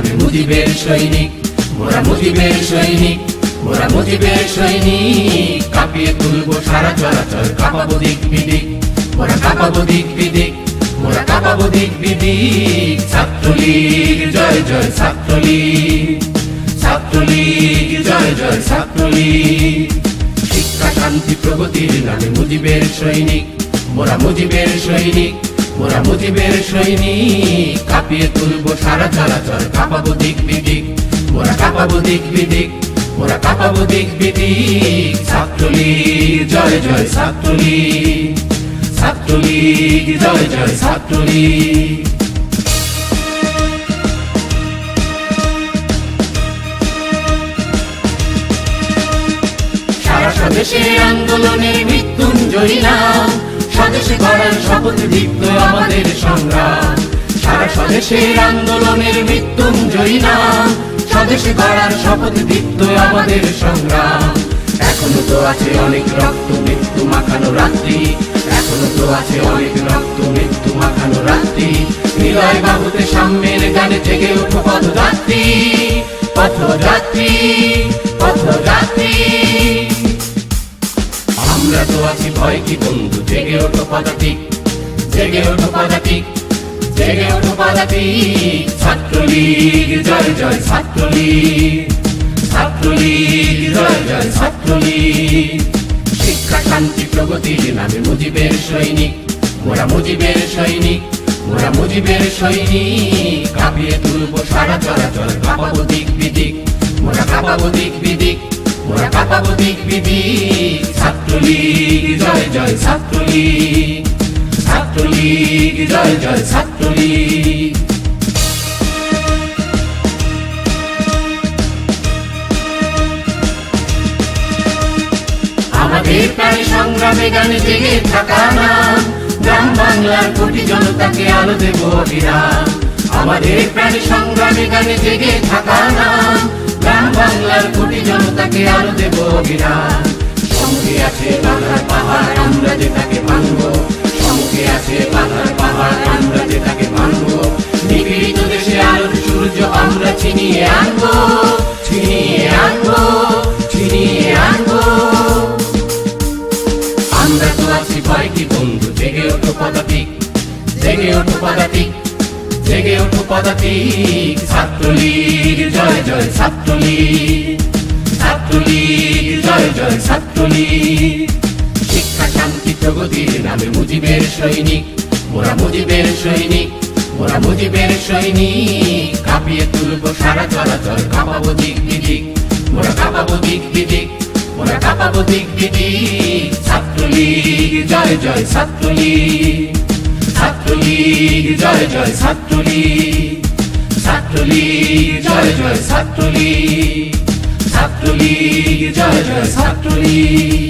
নামে মুজিবের সৈনিক, মোরা মুজিবের সৈনিক, মোরা মুজিবের সৈনিক। কাঁপিয়ে তুলবো সারা চরাচর, কাঁপাবো দিক বিদিক, মোরা কাঁপাবো দিক বিদিক, মোরা কাঁপাবো দিক বিদিক। ছাত্রলীগ জয় জয় ছাত্রলীগ, ছাত্রলীগ জয় জয় ছাত্রলীগ। শিক্ষা শান্তি প্রগতির নামে মুজিবের সৈনিক, মোরা মুজিবের সৈনিক, মোরা মুজিবের সৈনিক। কাঁপিয়ে তুলবো সারা চরাচর, কাঁপাবো দিক বিদিক, মোরা কাঁপাবো দিক বিদিক, মোরা কাঁপাবো দিক বিদিক। ছাত্রলীগ জয় জয় ছাত্রলীগ, ছাত্রলীগ জয় জয় ছাত্রলীগ। সারা স্বদেশে আন্দোলনের মৃত্যুঞ্জয়ী নাম, স্বদেশে গড়ার শপথ দীপ্ত আমাদের সংগ্রাম। সারা স্বদেশের আন্দোলনের মৃত্যুঞ্জয়ী নাম, স্বদেশে গড়ার শপথ দীপ্ত আমাদের সংগ্রাম। এখনো তো আছে অনেক রক্ত মৃত্যু মাখানো রাত্রি, এখনো তো আছে অনেক রক্ত মৃত্যু মাখানো রাত্রি। হৃদয় বাহুতে সাম্যের গানে জেগে ওঠো পথযাত্রী, পথযাত্রী, পথযাত্রী। আমরা তো আছি ভয় কি বন্ধু, জেগে ওঠো পদাতিক, জেগে ওঠো পদাতিক, জেগে ওঠো পদাতিক। ছাত্রলীগ জয় জয় ছাত্রলীগ, ছাত্রলীগ জয় জয় ছাত্রলীগ। শিক্ষা শান্তি প্রগতির নামে মুজিবের সৈনিক, মোরা মুজিবের সৈনিক, মোরা মুজিবের সৈনিক। কাঁপিয়ে তুলবো সারা চরাচর, কাঁপাবো দিক বিদিক, মোরা কাঁপাবো দিক বিদিক, মোরা কাঁপাবো দিক বিদিক। ছাত্রলীগ জয় জয় ছাত্রলীগ, ছাত্রলীগ জয় জয় ছাত্রলীগ। আমাদের প্রাণী সংগ্রামে গানে জেগে থাকা নাম, গ্রাম বাংলার কোটি জনতাকে আলো দেব অবিরাম। আমাদের প্রাণী সংগ্রামে গানে জেগে থাকা নাম, গ্রাম বাংলার কোটি জনতাকে আলো দেব অবিরাম। সঙ্গে আছে বাধার পাহাড়, আমরা যে তাকে ভাঙবো, সঙ্গে আছে বাধার পাহাড়, আমরা যে তাকে ভাঙবো। নিপীড়িত দেশে আলোর সূর্য আমরা ছিনিয়ে আনবো, ছিনিয়ে আনবো, ছিনিয়ে আনবো। আমরা তো আছি ভয় কি বন্ধু, জেগে ওঠো পদাতিক, জেগে ওঠো পদাতিক, জেগে ওঠো পদাতিক। ছাত্রলীগ জয় জয় ছাত্রলীগ, ছাত্রলীগ জয় জয় ছাত্রলীগ। শিক্ষা শান্তি প্রগতির নামে মুজিবের সৈনিক, মোরা মুজিবের সৈনিক, মোরা মুজিবের সৈনিক। কাঁপিয়ে তুলবো সারা চরাচর, কাঁপাবো দিক বিদিক, মোরা কাঁপাবো দিক বিদিক, মোরা কাঁপাবো দিক বিদিক। ছাত্রলীগ জয় জয় ছাত্রলীগ, ছাত্রলীগ জয় জয় ছাত্রলীগ, ছাত্রলীগ জয় জয় ছাত্রলীগ, ছাত্রলীগ জয় জয় ছাত্রলীগ।